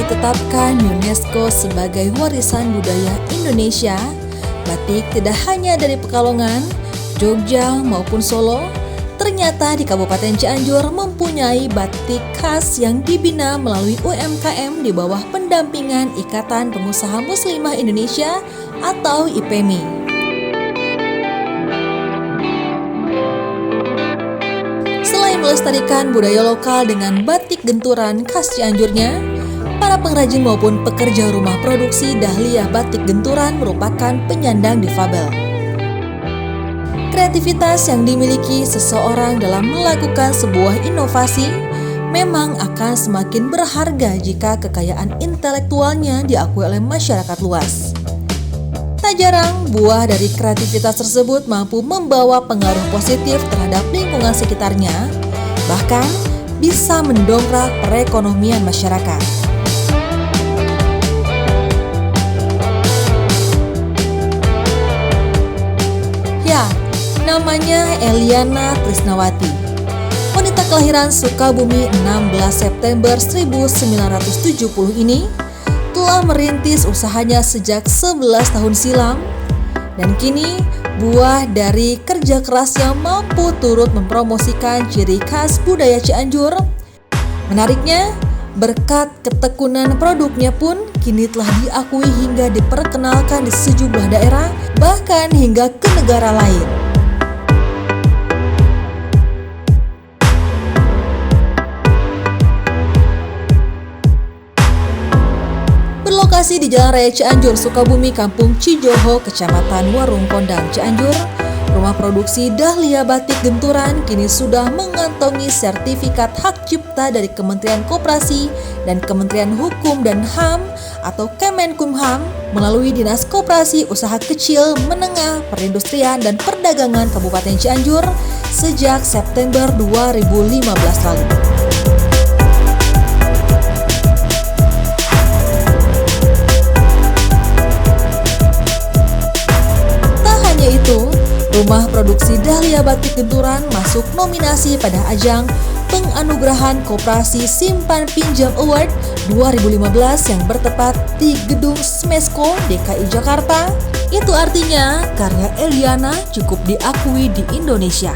ditetapkan UNESCO sebagai warisan budaya Indonesia, batik tidak hanya dari Pekalongan, Jogja maupun Solo. Ternyata di Kabupaten Cianjur mempunyai batik khas yang dibina melalui UMKM di bawah pendampingan Ikatan Pengusaha Muslimah Indonesia atau IPMI. Selain melestarikan budaya lokal dengan batik genturan khas Cianjurnya, para pengrajin maupun pekerja rumah produksi dahlia batik genturan merupakan penyandang difabel. Kreativitas yang dimiliki seseorang dalam melakukan sebuah inovasi memang akan semakin berharga jika kekayaan intelektualnya diakui oleh masyarakat luas. Tak jarang, buah dari kreativitas tersebut mampu membawa pengaruh positif terhadap lingkungan sekitarnya, bahkan bisa mendongkrak perekonomian masyarakat. Ya, namanya Eliana Trisnawati. Wanita kelahiran Sukabumi 16 September 1970 ini telah merintis usahanya sejak 11 tahun silam dan kini buah dari kerja kerasnya mampu turut mempromosikan ciri khas budaya Cianjur. Menariknya, berkat ketekunan produknya pun kini telah diakui hingga diperkenalkan di sejumlah daerah, bahkan hingga ke negara lain. Berlokasi di Jalan Raya Cianjur, Sukabumi, Kampung Cijoho, Kecamatan Warung Kondang, Cianjur, rumah produksi dahlia batik genturan kini sudah mengantongi sertifikat hak cipta dari Kementerian Koperasi dan Kementerian Hukum dan HAM atau Kemenkumham melalui Dinas Koperasi Usaha Kecil, Menengah, Perindustrian dan Perdagangan Kabupaten Cianjur sejak September 2015 lalu. Itu, rumah produksi dahlia batik genturan masuk nominasi pada ajang penganugerahan Koperasi Simpan Pinjam Award 2015 yang bertempat di Gedung Smesco, DKI Jakarta. Itu artinya karya Eliana cukup diakui di Indonesia.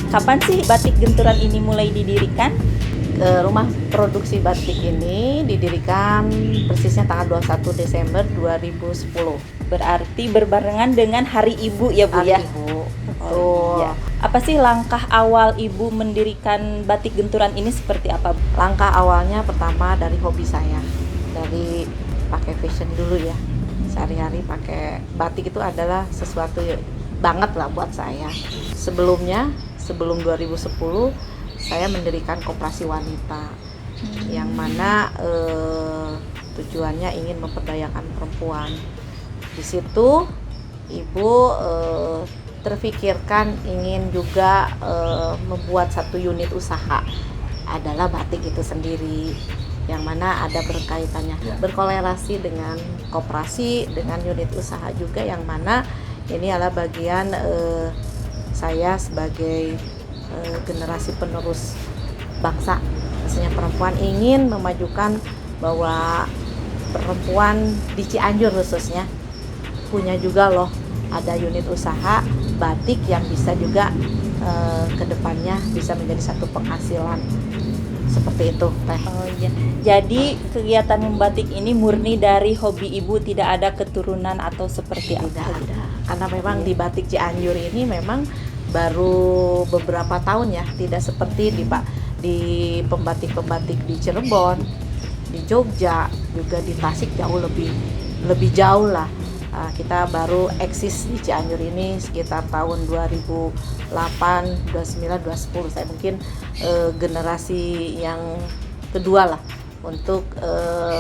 Kapan sih batik genturan ini mulai didirikan? Rumah produksi batik ini didirikan persisnya tanggal 21 Desember 2010. Berarti berbarengan dengan Hari Ibu ya Bu Hari ya? Ibu. Oh, iya. Apa sih langkah awal Ibu mendirikan batik genturan ini seperti apa? Langkah awalnya pertama dari hobi saya. Dari pakai fashion dulu ya. Sehari-hari pakai batik itu adalah sesuatu banget lah buat saya. Sebelum 2010 saya mendirikan koperasi wanita yang mana tujuannya ingin memperdayakan perempuan. Di situ Ibu terfikirkan ingin juga membuat satu unit usaha, adalah batik itu sendiri, yang mana ada berkaitannya, berkolerasi dengan koperasi, dengan unit usaha juga, yang mana ini adalah bagian saya sebagai generasi penerus bangsa. Maksudnya perempuan ingin memajukan bahwa perempuan di Cianjur khususnya punya juga loh, ada unit usaha batik yang bisa juga kedepannya bisa menjadi satu penghasilan. Seperti itu, Teh. Oh iya. Jadi kegiatan membatik ini murni dari hobi Ibu, tidak ada keturunan atau seperti apa? Tidak ada. Karena memang di batik Cianjur ini memang baru beberapa tahun ya, tidak seperti di pembatik-pembatik di Cirebon, di Jogja, juga di Tasik jauh lebih jauh lah. Kita baru eksis di Cianjur ini sekitar tahun 2008, 29, 2010. Saya mungkin generasi yang kedua lah untuk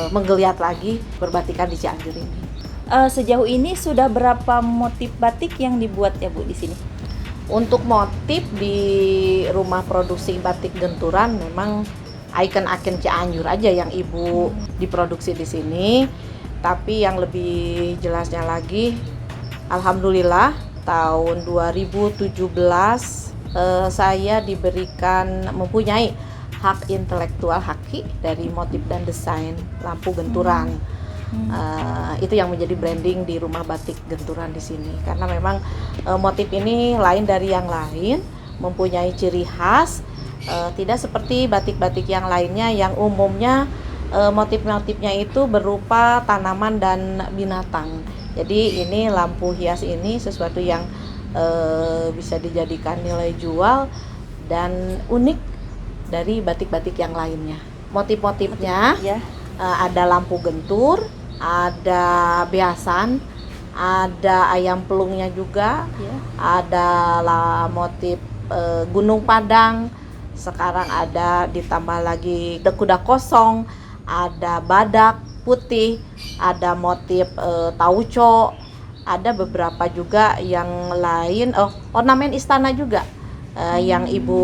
menggeliat lagi berbatikan di Cianjur ini. Sejauh ini sudah berapa motif batik yang dibuat ya Bu di sini? Untuk motif di rumah produksi batik genturan memang ikon-ikon Cianjur aja yang Ibu diproduksi di sini. Tapi yang lebih jelasnya lagi, alhamdulillah tahun 2017 saya mempunyai hak intelektual haki dari motif dan desain lampu genturan. Itu yang menjadi branding di rumah batik genturan di sini, karena memang motif ini lain dari yang lain, mempunyai ciri khas, tidak seperti batik-batik yang lainnya yang umumnya motif-motifnya itu berupa tanaman dan binatang. Jadi ini lampu hias ini sesuatu yang bisa dijadikan nilai jual dan unik dari batik-batik yang lainnya. Motif-motifnya ada lampu gentur, ada beasan, ada ayam pelungnya juga, ada motif gunung padang. Sekarang ada ditambah lagi kuda kosong, ada badak putih, ada motif tauco, ada beberapa juga yang lain, ornamen istana juga yang Ibu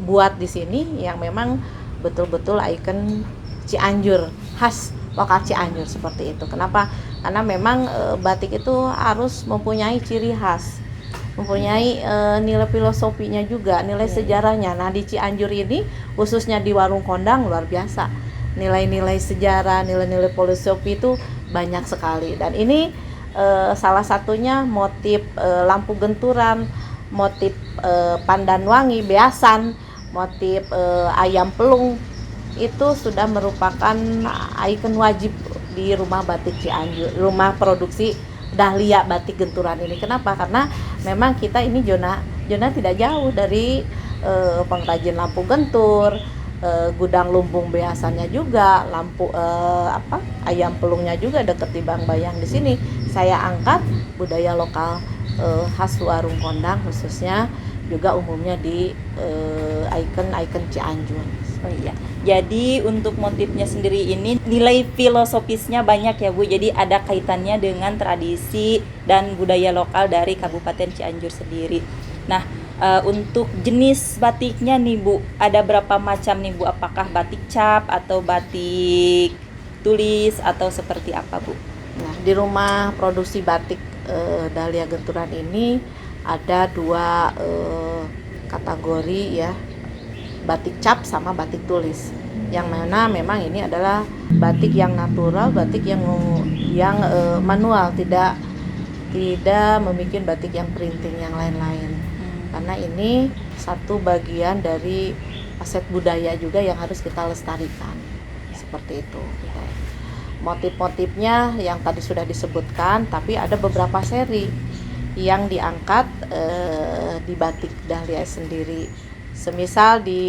buat di sini, yang memang betul-betul ikon Cianjur, khas lokal Cianjur seperti itu. Kenapa? Karena memang batik itu harus mempunyai ciri khas, mempunyai nilai filosofinya juga, nilai sejarahnya. Nah, di Cianjur ini khususnya di Warung Kondang luar biasa. Nilai-nilai sejarah, nilai-nilai filosofi itu banyak sekali. Dan ini salah satunya motif lampu genturan, motif pandan wangi, beasan, motif ayam pelung, itu sudah merupakan ikon wajib di rumah batik Cianjur, rumah produksi Dahlia Batik Genturan ini. Kenapa? Karena memang kita ini zona tidak jauh dari pengrajin lampu gentur, gudang lumbung beasannya juga, lampu ayam pelungnya juga deket di Bang Bayang di sini. Saya angkat budaya lokal khas Warung Kondang, khususnya juga umumnya di ikon-ikon Cianjur. Oh iya. Jadi untuk motifnya sendiri ini nilai filosofisnya banyak ya Bu. Jadi ada kaitannya dengan tradisi dan budaya lokal dari Kabupaten Cianjur sendiri. Nah, untuk jenis batiknya nih Bu, ada berapa macam nih Bu? Apakah batik cap atau batik tulis atau seperti apa Bu? Nah, di rumah produksi batik Dahlia Genturan ini ada dua kategori ya, batik cap sama batik tulis. Yang mana memang ini adalah batik yang natural, batik yang manual, tidak membuat batik yang printing yang lain-lain. Karena ini satu bagian dari aset budaya juga yang harus kita lestarikan. Seperti itu. Motif-motifnya yang tadi sudah disebutkan, tapi ada beberapa seri yang diangkat di batik Dahlia sendiri. Semisal di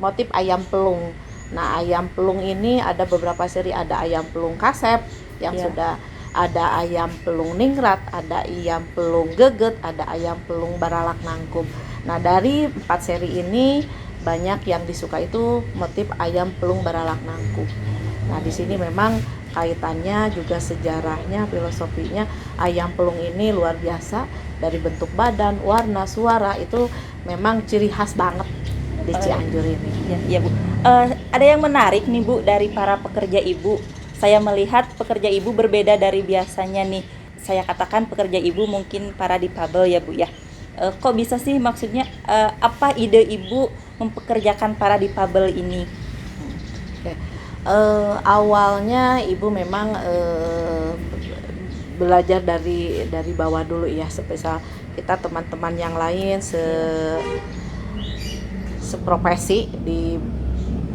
motif ayam pelung. Nah, ayam pelung ini ada beberapa seri, ada ayam pelung kasep yang sudah, ada ayam pelung ningrat, ada ayam pelung geget, ada ayam pelung baralak nangkum. Nah, dari 4 seri ini banyak yang disuka itu motif ayam pelung baralak nangkum. Nah, di sini memang kaitannya juga sejarahnya, filosofinya, ayam pelung ini luar biasa. Dari bentuk badan, warna, suara, itu memang ciri khas banget di Cianjur ini. Ya Bu. Ada yang menarik nih Bu dari para pekerja Ibu. Saya melihat pekerja Ibu berbeda dari biasanya nih. Saya katakan pekerja Ibu mungkin para difabel ya Bu ya. Kok bisa sih, maksudnya apa ide Ibu mempekerjakan para difabel ini? Awalnya Ibu memang belajar dari bawah dulu ya, semisal kita teman-teman yang lain seprofesi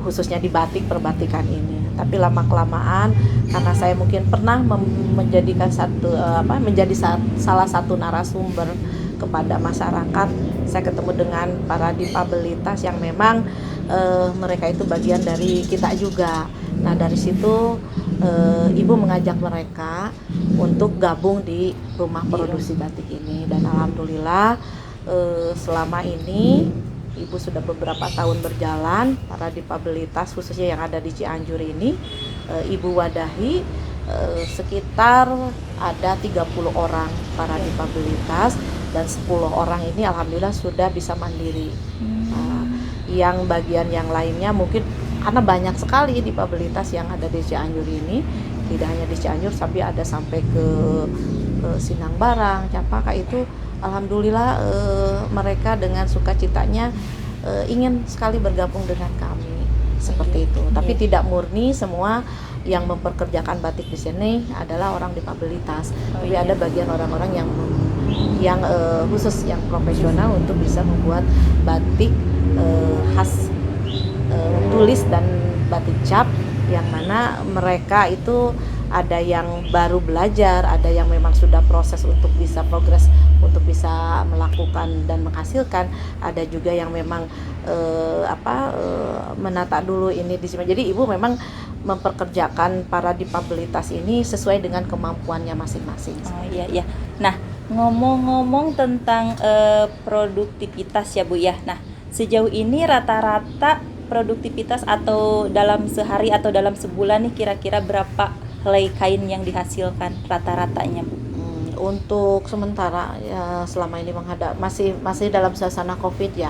khususnya di batik perbatikan ini. Tapi lama-kelamaan karena saya mungkin pernah menjadikan menjadi salah satu narasumber kepada masyarakat, saya ketemu dengan para difabelitas yang memang mereka itu bagian dari kita juga. Nah, dari situ Ibu mengajak mereka untuk gabung di rumah produksi batik ini, dan alhamdulillah selama ini Ibu sudah beberapa tahun berjalan. Para difabelitas khususnya yang ada di Cianjur ini Ibu wadahi sekitar ada 30 orang para difabelitas, dan 10 orang ini alhamdulillah sudah bisa mandiri. Yang bagian yang lainnya mungkin karena banyak sekali difabilitas yang ada di Cianjur ini, tidak hanya di Cianjur tapi ada sampai ke Sindang Barang, Cempaka itu alhamdulillah mereka dengan sukacitanya ingin sekali bergabung dengan kami seperti itu. Tapi tidak murni semua yang memperkerjakan batik di sini adalah orang difabilitas. Tapi ada bagian orang-orang yang khusus yang profesional untuk bisa membuat batik khas tulis dan batik cap, yang mana mereka itu ada yang baru belajar, ada yang memang sudah proses untuk bisa progres, untuk bisa melakukan dan menghasilkan, ada juga yang memang menata dulu ini di sini. Jadi ibu memang memperkerjakan para difabilitas ini sesuai dengan kemampuannya masing-masing. Oh iya iya. Nah, ngomong-ngomong tentang produktivitas ya Bu ya. Nah, sejauh ini rata-rata produktivitas atau dalam sehari atau dalam sebulan nih kira-kira berapa helai kain yang dihasilkan rata-ratanya Bu? Untuk sementara ya, selama ini masih dalam suasana COVID ya.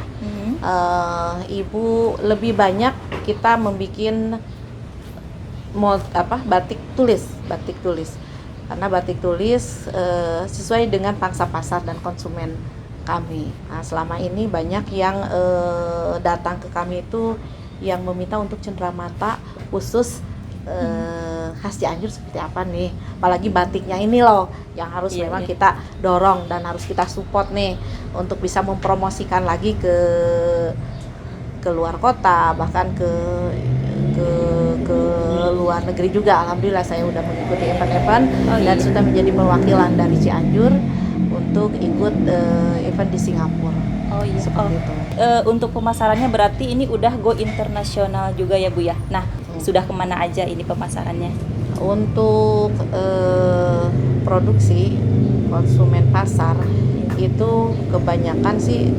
Ibu lebih banyak kita membuat batik tulis karena batik tulis sesuai dengan pangsa pasar dan konsumen kami. Nah, selama ini banyak yang datang ke kami itu yang meminta untuk cenderamata khusus khas Cianjur seperti apa nih, apalagi batiknya ini loh yang harus memang kita dorong dan harus kita support nih untuk bisa mempromosikan lagi ke luar kota, bahkan ke luar negeri juga. Alhamdulillah saya udah mengikuti event-event dan sudah menjadi perwakilan dari Cianjur untuk ikut event di Singapura. Seperti itu. Untuk pemasarannya berarti ini udah go internasional juga ya Bu ya. Nah, sudah kemana aja ini pemasarannya? Untuk produksi konsumen pasar itu kebanyakan sih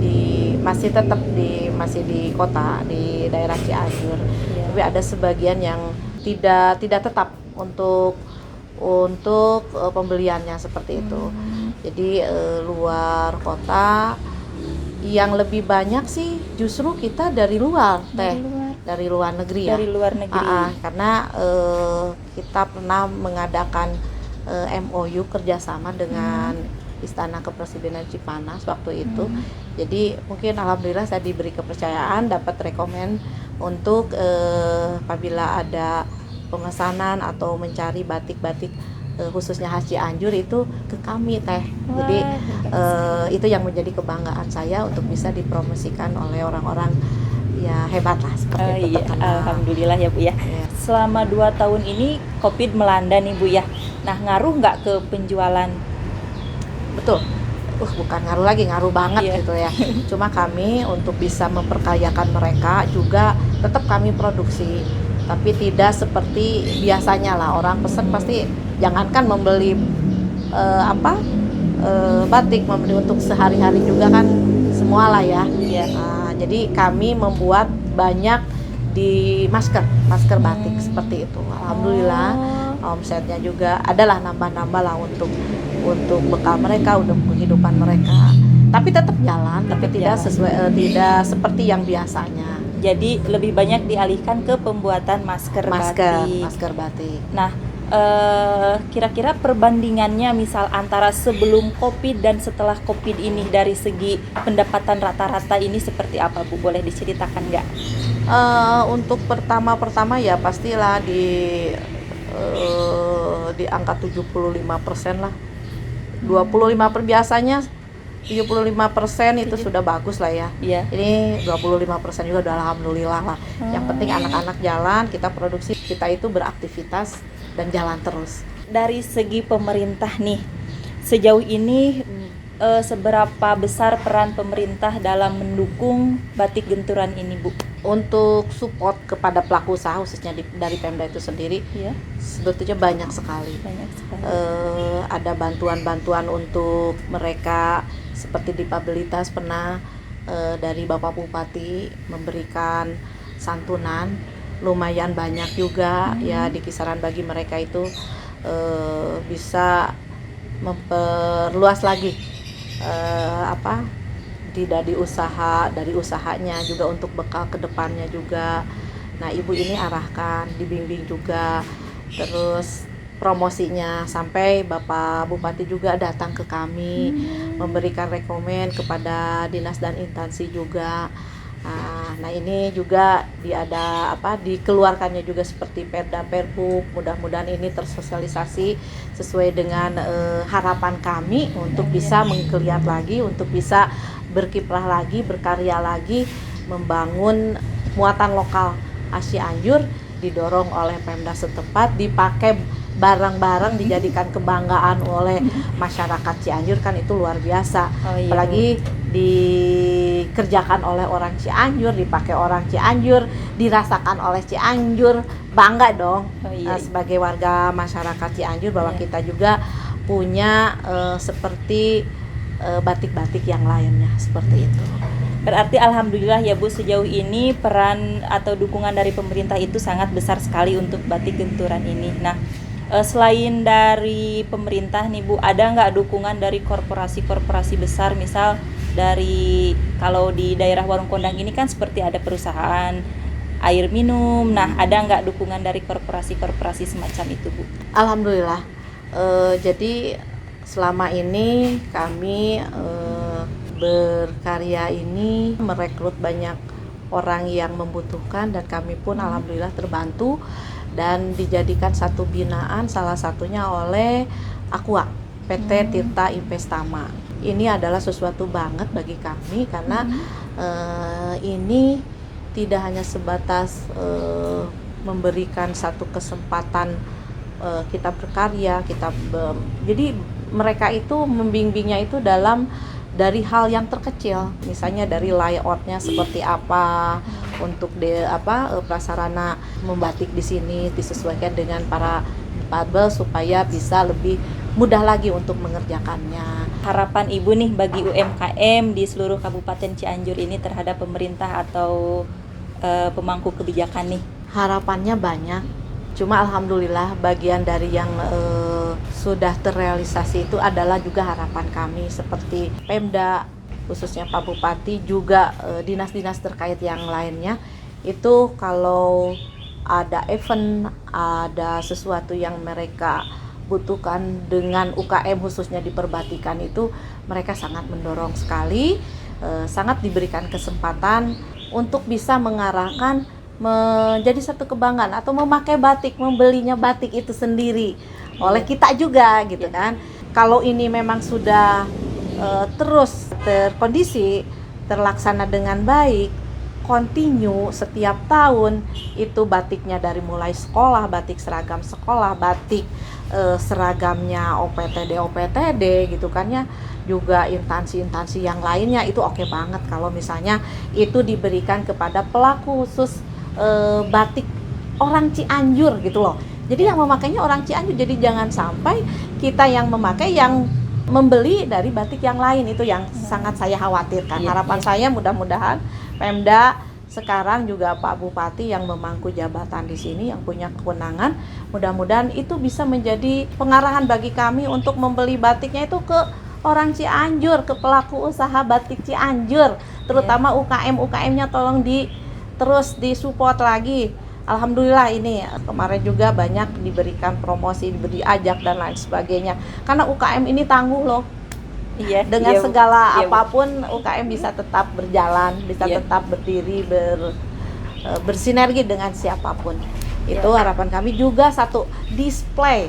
masih di kota, di daerah Cianjur. Tapi ada sebagian yang tidak tetap untuk pembeliannya seperti itu. Jadi luar kota yang lebih banyak sih justru kita dari luar dari luar negeri ya. Dari luar negeri. Karena kita pernah mengadakan MOU kerjasama dengan Istana Kepresidenan Cipanas waktu itu. Jadi mungkin alhamdulillah saya diberi kepercayaan, dapat rekomen untuk apabila ada pemesanan atau mencari batik-batik khususnya khas Cianjur itu ke kami teh. Jadi itu yang menjadi kebanggaan saya untuk bisa dipromosikan oleh orang-orang ya hebat lah seperti itu. Alhamdulillah ya Bu ya. Selama 2 tahun ini COVID melanda nih Bu ya. Nah, ngaruh nggak ke penjualan? Betul. Bukan ngaruh lagi, ngaruh banget gitu ya. Cuma kami untuk bisa memperkayakan mereka juga tetap kami produksi, tapi tidak seperti biasanya lah. Orang pesen pasti jangankan membeli batik, membeli untuk sehari-hari juga kan semua lah ya. Jadi kami membuat banyak di masker batik seperti itu. Alhamdulillah omsetnya juga adalah nambah-nambah lah untuk bekal mereka, untuk kehidupan mereka. Tapi tetap jalan, tapi tidak seperti yang biasanya. Jadi lebih banyak dialihkan ke pembuatan masker batik. Nah, kira-kira perbandingannya misal antara sebelum COVID dan setelah COVID ini dari segi pendapatan rata-rata ini seperti apa Bu? Boleh diceritakan nggak? Untuk pertama ya pastilah di angka 75% lah. 25% biasanya 75% itu sudah bagus lah ya. Ini 25% juga udah alhamdulillah lah. Yang penting anak-anak jalan, kita produksi, kita itu beraktivitas dan jalan terus. Dari segi pemerintah nih, sejauh ini seberapa besar peran pemerintah dalam mendukung batik genturan ini Bu? Untuk support kepada pelaku usaha khususnya dari Pemda itu sendiri, sebetulnya banyak sekali. Ada bantuan-bantuan untuk mereka seperti difabilitas, pernah dari Bapak Bupati memberikan santunan lumayan banyak juga ya, di kisaran bagi mereka itu bisa memperluas lagi dari usahanya juga untuk bekal ke depannya juga. Nah, ibu ini arahkan, dibimbing juga, terus promosinya sampai Bapak Bupati juga datang ke kami, memberikan rekomen kepada dinas dan instansi juga. Nah, ini juga dikeluarkannya juga seperti Perda Perbuk. Mudah-mudahan ini tersosialisasi sesuai dengan harapan kami untuk bisa menggeliat lagi, untuk bisa berkiprah lagi, berkarya lagi, membangun muatan lokal Cianjur, didorong oleh Pemda setempat, dipakai barang-barang, dijadikan kebanggaan oleh masyarakat Cianjur, kan itu luar biasa. Oh, iya. Apalagi dikerjakan oleh orang Cianjur, dipakai orang Cianjur, dirasakan oleh Cianjur, bangga dong. Oh, iya. Sebagai warga masyarakat Cianjur bahwa Iya. kita juga punya seperti batik-batik yang lainnya, seperti itu. Berarti alhamdulillah ya Bu, sejauh ini peran atau dukungan dari pemerintah itu sangat besar sekali untuk batik genturan ini. Nah, selain dari pemerintah nih Bu, ada nggak dukungan dari korporasi-korporasi besar, misal dari, kalau di daerah Warung Kondang ini kan seperti ada perusahaan air minum. Nah, ada nggak dukungan dari korporasi-korporasi semacam itu Bu? Alhamdulillah. Jadi selama ini kami berkarya ini merekrut banyak orang yang membutuhkan, dan kami pun alhamdulillah terbantu dan dijadikan satu binaan, salah satunya oleh Aqua, PT Tirta Investama. Ini adalah sesuatu banget bagi kami karena ini tidak hanya sebatas memberikan satu kesempatan kita berkarya, jadi mereka itu membimbingnya itu dari hal yang terkecil, misalnya dari layoutnya seperti apa, untuk prasarana membatik di sini disesuaikan dengan para difabel supaya bisa lebih mudah lagi untuk mengerjakannya. Harapan Ibu nih bagi UMKM di seluruh Kabupaten Cianjur ini terhadap pemerintah atau pemangku kebijakan nih? Harapannya banyak, cuma alhamdulillah bagian dari yang sudah terrealisasi itu adalah juga harapan kami, seperti Pemda, khususnya Pak Bupati, juga dinas-dinas terkait yang lainnya. Itu kalau ada event, ada sesuatu yang mereka butuhkan dengan UKM khususnya di perbatikan, itu mereka sangat mendorong sekali, sangat diberikan kesempatan untuk bisa mengarahkan menjadi satu kebanggaan atau memakai batik, membelinya batik itu sendiri oleh kita juga gitu kan. Kalau ini memang sudah terus terkondisi, terlaksana dengan baik, continue setiap tahun, itu batiknya dari mulai sekolah, batik seragam sekolah, batik seragamnya OPTD gitu kan ya, juga instansi-instansi yang lainnya, itu oke banget kalau misalnya itu diberikan kepada pelaku khusus batik orang Cianjur gitu loh. Jadi yang memakainya orang Cianjur, jadi jangan sampai kita yang memakai yang membeli dari batik yang lain, itu yang sangat saya khawatirkan. Harapan saya mudah-mudahan Pemda sekarang juga Pak Bupati yang memangku jabatan di sini, yang punya kewenangan, mudah-mudahan itu bisa menjadi pengarahan bagi kami untuk membeli batiknya itu ke orang Cianjur, ke pelaku usaha batik Cianjur, terutama UKM-UKM-nya tolong terus disupport lagi. Alhamdulillah ini kemarin juga banyak diberikan promosi, diberi ajak dan lain sebagainya. Karena UKM ini tangguh loh. Iya. Dengan iya, segala iya, apapun UKM bisa tetap berjalan, bisa tetap berdiri, bersinergi dengan siapapun. Itu harapan kami. Juga satu, display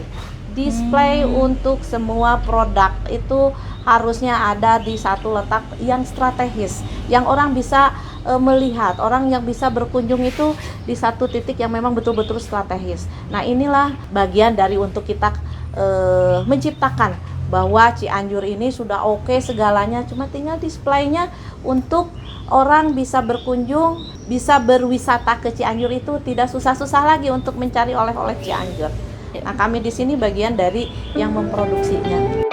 untuk semua produk itu harusnya ada di satu letak yang strategis, yang orang bisa melihat, orang yang bisa berkunjung itu di satu titik yang memang betul-betul strategis. Nah, inilah bagian dari untuk kita menciptakan bahwa Cianjur ini sudah oke segalanya, cuma tinggal displaynya untuk orang bisa berkunjung, bisa berwisata ke Cianjur, itu tidak susah-susah lagi untuk mencari oleh-oleh Cianjur. Nah, kami di sini bagian dari yang memproduksinya.